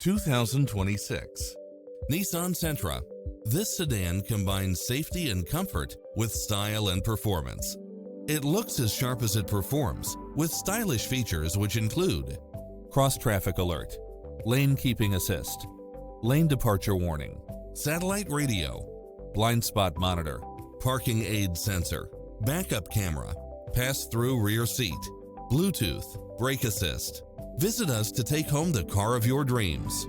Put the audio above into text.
2026 Nissan Sentra. This sedan combines safety and comfort with style and performance. It looks as sharp as it performs, with stylish features which include cross-traffic alert, lane keeping assist, lane departure warning, satellite radio, blind spot monitor, parking aid sensor, backup camera, pass-through rear seat, Bluetooth, brake assist. Visit us to take home the car of your dreams.